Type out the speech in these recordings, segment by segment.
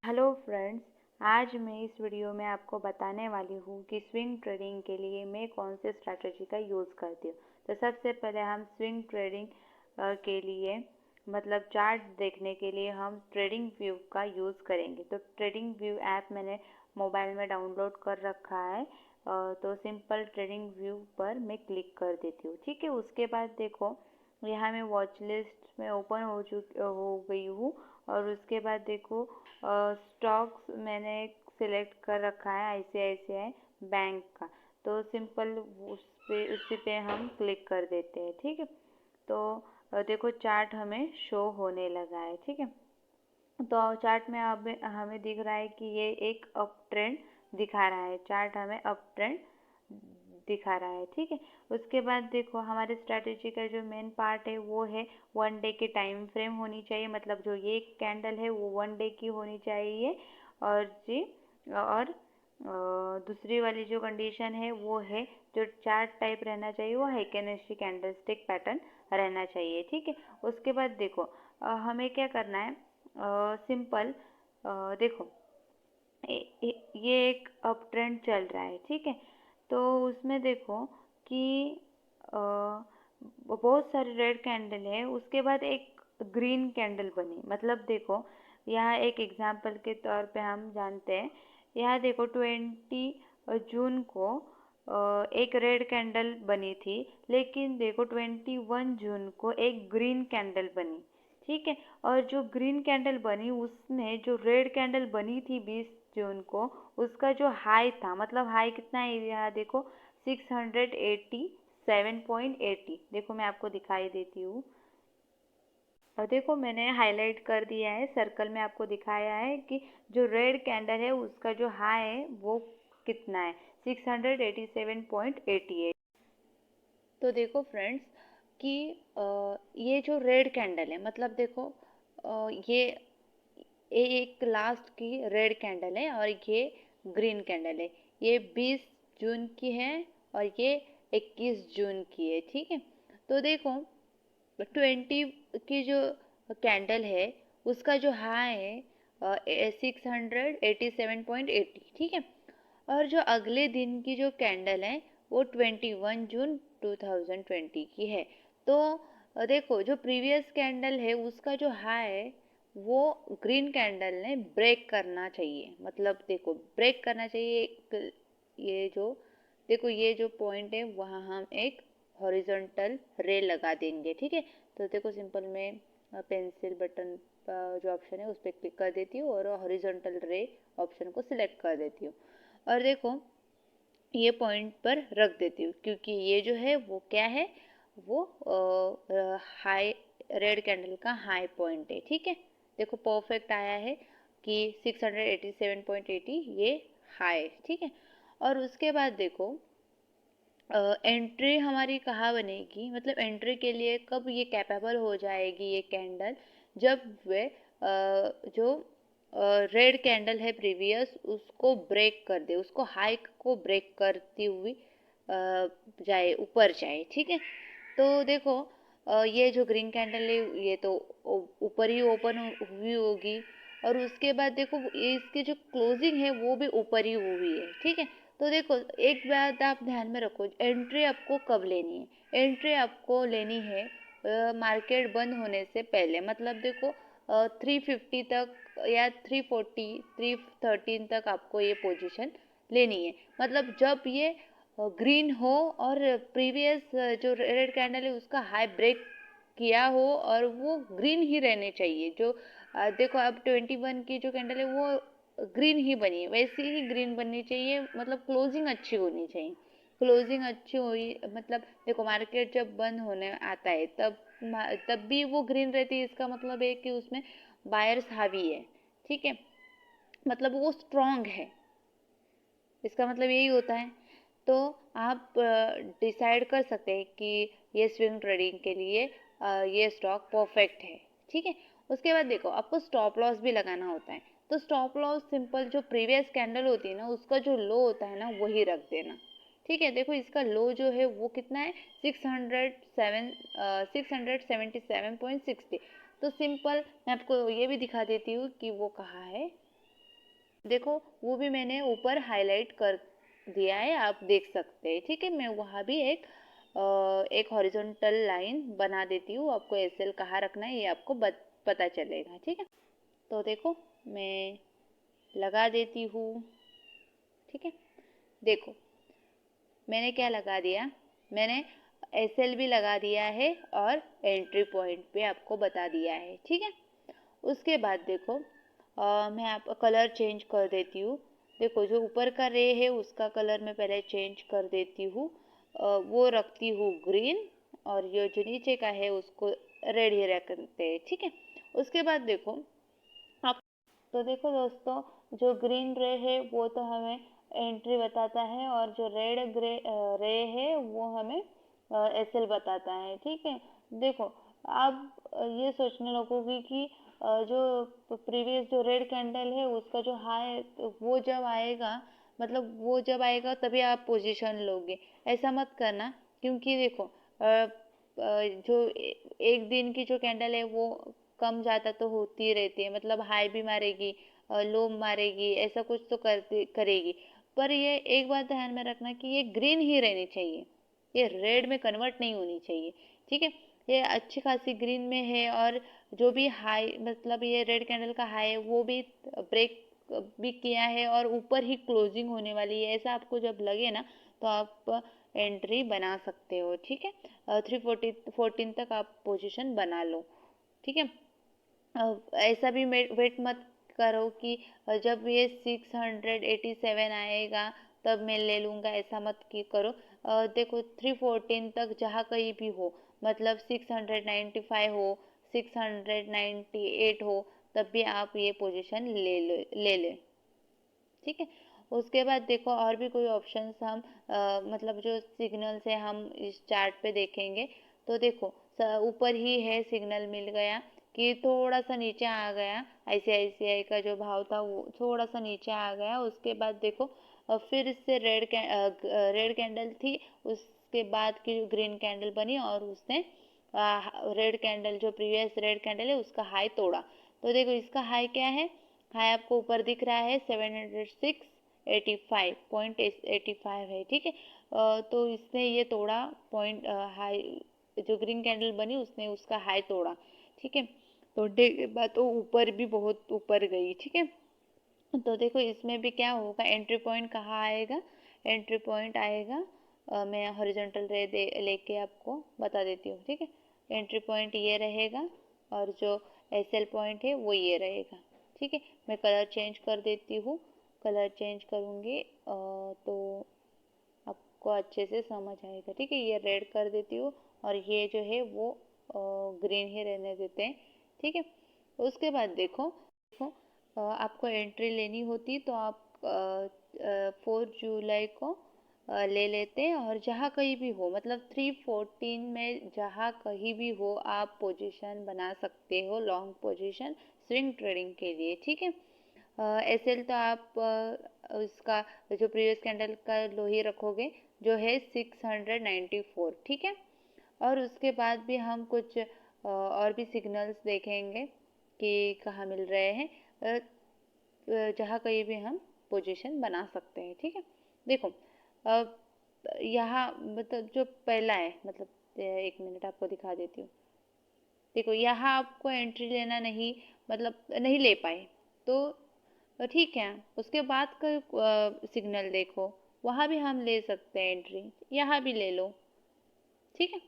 Hello friends, आज मैं इस वीडियो में आपको बताने वाली हूँ कि स्विंग ट्रेडिंग के लिए मैं कौन से स्ट्रैटेजी का यूज़ करती हूँ। तो सबसे पहले हम स्विंग ट्रेडिंग के लिए मतलब चार्ट देखने के लिए हम ट्रेडिंग व्यू का यूज़ करेंगे। तो ट्रेडिंग व्यू ऐप मैंने मोबाइल में डाउनलोड कर रखा है। तो सिंपल ट्रेडिंग व्यू पर मैं क्लिक कर देती हूँ। ठीक है, उसके बाद देखो यहाँ मैं वॉच लिस्ट में ओपन हो गई हूँ। और उसके बाद देखो स्टॉक्स मैंने सिलेक्ट कर रखा है आईसीआईसीआई बैंक का। तो सिंपल उसी पे हम क्लिक कर देते हैं। ठीक है, तो देखो चार्ट हमें शो होने लगा है। ठीक है, तो चार्ट में अब हमें दिख रहा है कि ये एक अप ट्रेंड दिखा रहा है। चार्ट हमें अप ट्रेंड दिखा रहा है। ठीक है, उसके बाद देखो हमारे स्ट्रैटेजी का जो मेन पार्ट है वो है 1 डे की टाइम फ्रेम होनी चाहिए। मतलब जो ये कैंडल है वो 1 डे की होनी चाहिए। और जी और दूसरी वाली जो कंडीशन है वो है जो चार्ट टाइप रहना चाहिए वो हेकेनेस्टी कैंडलस्टिक पैटर्न रहना चाहिए। ठीक है, उसके बाद देखो हमें क्या करना है। सिंपल देखो ये एक अप ट्रेंड चल रहा है। ठीक है, तो उसमें देखो कि बहुत सारे रेड कैंडल है, उसके बाद एक ग्रीन कैंडल बनी। मतलब देखो यहाँ एक एग्जांपल के तौर पे हम जानते हैं। यहाँ देखो 20 जून को एक रेड कैंडल बनी थी, लेकिन देखो 21 जून को एक ग्रीन कैंडल बनी। ठीक है, और जो ग्रीन कैंडल बनी उसने जो रेड कैंडल बनी थी 20 जून को उसका जो हाई था, मतलब हाई कितना है यहाँ देखो 687.80। देखो मैं आपको दिखाई देती हूँ। और देखो मैंने हाईलाइट कर दिया है, सर्कल में आपको दिखाया है कि जो रेड कैंडल है उसका जो हाई है वो कितना है 687.88। तो देखो फ्रेंड्स कि ये जो रेड कैंडल है मतलब देखो ये एक लास्ट की रेड कैंडल है और ये ग्रीन कैंडल है। ये 20 जून की है और ये 21 जून की है। ठीक है, तो देखो 20 की जो कैंडल है उसका जो हाई है 687.80। ठीक है, और जो अगले दिन की जो कैंडल है वो 21 जून 2020 की है। तो देखो जो प्रीवियस कैंडल है उसका जो हाई है वो ग्रीन कैंडल ने ब्रेक करना चाहिए। मतलब देखो ब्रेक करना चाहिए ये जो देखो ये जो पॉइंट है वहाँ हम एक हॉरिजॉन्टल रे लगा देंगे। ठीक है, तो देखो सिंपल में पेंसिल बटन जो ऑप्शन है उस पर क्लिक कर देती हूँ और हॉरिजॉन्टल रे ऑप्शन को सिलेक्ट कर देती हूँ और देखो ये पॉइंट पर रख देती हूँ, क्योंकि ये जो है वो क्या है वो हाई रेड कैंडल का हाई पॉइंट है। ठीक है, देखो परफेक्ट आया है कि 687.80 ये हाई। ठीक है, और उसके बाद देखो एंट्री हमारी कहाँ बनेगी, मतलब एंट्री के लिए कब ये कैपेबल हो जाएगी ये कैंडल, जब वे जो रेड कैंडल है प्रीवियस उसको ब्रेक कर दे, उसको हाई को ब्रेक करती हुई जाए ऊपर जाए। ठीक है, तो देखो ये जो ग्रीन कैंडल है ये तो ऊपर ही ओपन हुई होगी और उसके बाद देखो इसकी जो क्लोजिंग है वो भी ऊपर ही हुई है। ठीक है, तो देखो एक बात आप ध्यान में रखो, एंट्री आपको कब लेनी है। एंट्री आपको लेनी है मार्केट बंद होने से पहले। मतलब देखो 350 तक या 340 313 तक आपको ये पोजीशन लेनी है। मतलब जब ये ग्रीन हो और प्रीवियस जो रेड कैंडल है उसका हाई ब्रेक किया हो और वो ग्रीन ही रहने चाहिए। जो देखो अब 21 की जो कैंडल है वो ग्रीन ही बनी है, वैसे ही ग्रीन बननी चाहिए। मतलब क्लोजिंग अच्छी होनी चाहिए। क्लोजिंग अच्छी हुई मतलब देखो मार्केट जब बंद होने आता है तब भी वो ग्रीन रहती है, इसका मतलब है कि उसमें बायर्स हावी है। ठीक है, मतलब वो स्ट्रॉन्ग है, इसका मतलब यही होता है। तो आप डिसाइड कर सकते हैं कि ये स्विंग ट्रेडिंग के लिए ये स्टॉक परफेक्ट है। ठीक है, उसके बाद देखो आपको स्टॉप लॉस भी लगाना होता है। तो स्टॉप लॉस सिंपल जो प्रीवियस कैंडल होती है ना उसका जो लो होता है ना वही रख देना। ठीक है, देखो इसका लो जो है वो कितना है 677.60। तो सिंपल मैं आपको ये भी दिखा देती हूँ कि वो कहाँ है। देखो वो भी मैंने ऊपर हाईलाइट कर दिया है, आप देख सकते हैं। ठीक है, मैं वहाँ भी एक हॉरिजॉन्टल लाइन बना देती हूँ। आपको एसएल कहाँ रखना है ये आपको पता चलेगा। ठीक है, तो देखो मैं लगा देती हूँ। ठीक है, देखो मैंने क्या लगा दिया, मैंने एसएल भी लगा दिया है और एंट्री पॉइंट पे आपको बता दिया है। ठीक है, उसके बाद देखो मैं आप कलर चेंज कर देती हूँ। देखो जो ऊपर का रे है उसका कलर मैं पहले चेंज कर देती हूँ, वो रखती हूँ ग्रीन, और ये जो नीचे का है उसको रेड ही रखते हैं। ठीक है, उसके बाद देखो आप, तो देखो दोस्तों, जो ग्रीन रे है वो तो हमें एंट्री बताता है, और जो रे है वो हमें एसएल बताता है। ठीक है, देखो आप ये सोचने लगोगे कि जो प्रीवियस जो रेड कैंडल है उसका जो हाई वो जब आएगा, मतलब वो जब आएगा तभी आप पोजीशन लोगे, ऐसा मत करना। क्योंकि देखो जो एक दिन की जो कैंडल है वो कम ज़्यादा तो होती रहती है, मतलब हाई भी मारेगी, लो मारेगी, ऐसा कुछ तो करेगी। पर ये एक बात ध्यान में रखना कि ये ग्रीन ही रहनी चाहिए, ये रेड में कन्वर्ट नहीं होनी चाहिए। ठीक है, ये अच्छी खासी ग्रीन में है, और जो भी हाई, मतलब ये रेड कैंडल का हाई है वो भी ब्रेक भी किया है और ऊपर ही क्लोजिंग होने वाली है, ऐसा आपको जब लगे ना तो आप एंट्री बना सकते हो। ठीक है, 314 तक आप पोजीशन बना लो। ठीक है, ऐसा भी वेट मत करो कि जब ये 687 आएगा तब मैं ले लूँगा, ऐसा मत की करो। देखो 314 तक जहाँ कहीं भी हो, मतलब 695 हो, 698 हो, तब भी आप ये पोजीशन ले ले। ठीक है, उसके बाद देखो और भी कोई ऑप्शंस हम मतलब जो सिग्नल से हम इस चार्ट पे देखेंगे, तो देखो ऊपर ही है सिग्नल मिल गया कि थोड़ा सा नीचे आ गया, आईसीआईसीआई का जो भाव था वो थोड़ा सा नीचे आ गया। उसके बाद देखो फिर से रेड कैंडल थी, उसके बाद की ग्रीन कैंडल बनी और उसने रेड कैंडल, जो प्रीवियस रेड कैंडल है उसका हाई तोड़ा। तो देखो इसका हाई क्या है, हाई आपको ऊपर दिख रहा है 706.85 है। ठीक है, तो इसने ये तोड़ा पॉइंट हाई, जो ग्रीन कैंडल बनी उसने उसका हाई तोड़ा। ठीक है, तोड़ने के बाद तो ऊपर भी बहुत ऊपर गई। ठीक है, तो देखो इसमें भी क्या होगा, एंट्री पॉइंट कहाँ आएगा, एंट्री पॉइंट आएगा मैं हॉरिजॉन्टल रे लेके आपको बता देती हूँ। ठीक है, एंट्री पॉइंट ये रहेगा और जो एसएल पॉइंट है वो ये रहेगा। ठीक है, मैं कलर चेंज कर देती हूँ, कलर चेंज करूँगी तो आपको अच्छे से समझ आएगा। ठीक है, ये रेड कर देती हूँ और ये जो है वो ग्रीन ही रहने देते हैं। ठीक है, उसके बाद देखो आपको एंट्री लेनी होती तो आप 4 जुलाई को ले लेते हैं, और जहाँ कहीं भी हो, मतलब 314 में जहाँ कहीं भी हो आप पोजीशन बना सकते हो, लॉन्ग पोजीशन स्विंग ट्रेडिंग के लिए। ठीक है, एसएल तो आप उसका जो प्रीवियस कैंडल का लो ही रखोगे, जो है 694। ठीक है, और उसके बाद भी हम कुछ और भी सिग्नल्स देखेंगे कि कहाँ मिल रहे हैं, जहाँ कहीं भी हम पोजीशन बना सकते हैं। ठीक है, देखो यहाँ मतलब जो पहला है, मतलब एक मिनट आपको दिखा देती हूँ। देखो यहाँ आपको एंट्री लेना नहीं, मतलब नहीं ले पाए तो ठीक है, उसके बाद का सिग्नल देखो, वहाँ भी हम ले सकते हैं एंट्री, यहाँ भी ले लो। ठीक है,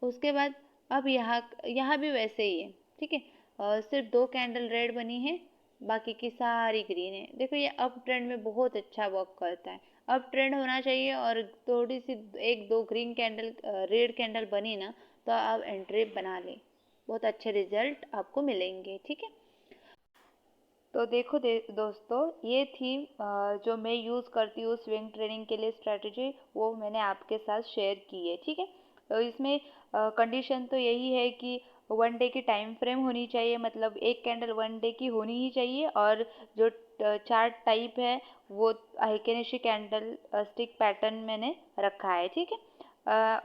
उसके बाद अब यहाँ भी वैसे ही है। ठीक है, सिर्फ 2 कैंडल रेड बनी है, बाकी की सारी ग्रीन है। देखो ये अप ट्रेंड में बहुत अच्छा वर्क करता है, अप ट्रेंड होना चाहिए, और थोड़ी सी 1-2 ग्रीन कैंडल रेड कैंडल बनी ना तो आप एंट्री बना लें, बहुत अच्छे रिजल्ट आपको मिलेंगे। ठीक है, तो देखो दोस्तों, ये थी जो मैं यूज़ करती हूँ स्विंग ट्रेडिंग के लिए स्ट्रेटजी, वो मैंने आपके साथ शेयर की है। ठीक है, तो इसमें कंडीशन तो यही है कि 1 डे की टाइम फ्रेम होनी चाहिए, मतलब एक कैंडल 1 डे की होनी ही चाहिए, और जो चार्ट टाइप है वो आइकेनेशी कैंडल स्टिक पैटर्न मैंने रखा है। ठीक है,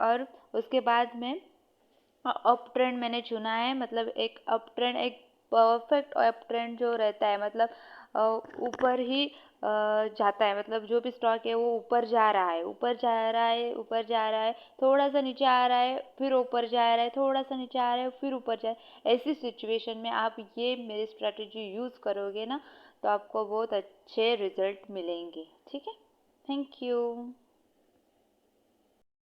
और उसके बाद में अप ट्रेंड मैंने चुना है, मतलब एक अप ट्रेंड, एक परफेक्ट अप ट्रेंड जो रहता है, मतलब ऊपर ही जाता है, मतलब जो भी स्टॉक है वो ऊपर जा रहा है, ऊपर जा रहा है, ऊपर जा रहा है, थोड़ा सा नीचे आ रहा है, फिर ऊपर जा रहा है, थोड़ा सा नीचे आ रहा है, फिर ऊपर जा रहा है। ऐसी सिचुएशन में आप ये मेरी स्ट्रेटजी यूज़ करोगे ना, तो आपको बहुत अच्छे रिजल्ट मिलेंगे। ठीक है, थैंक यू।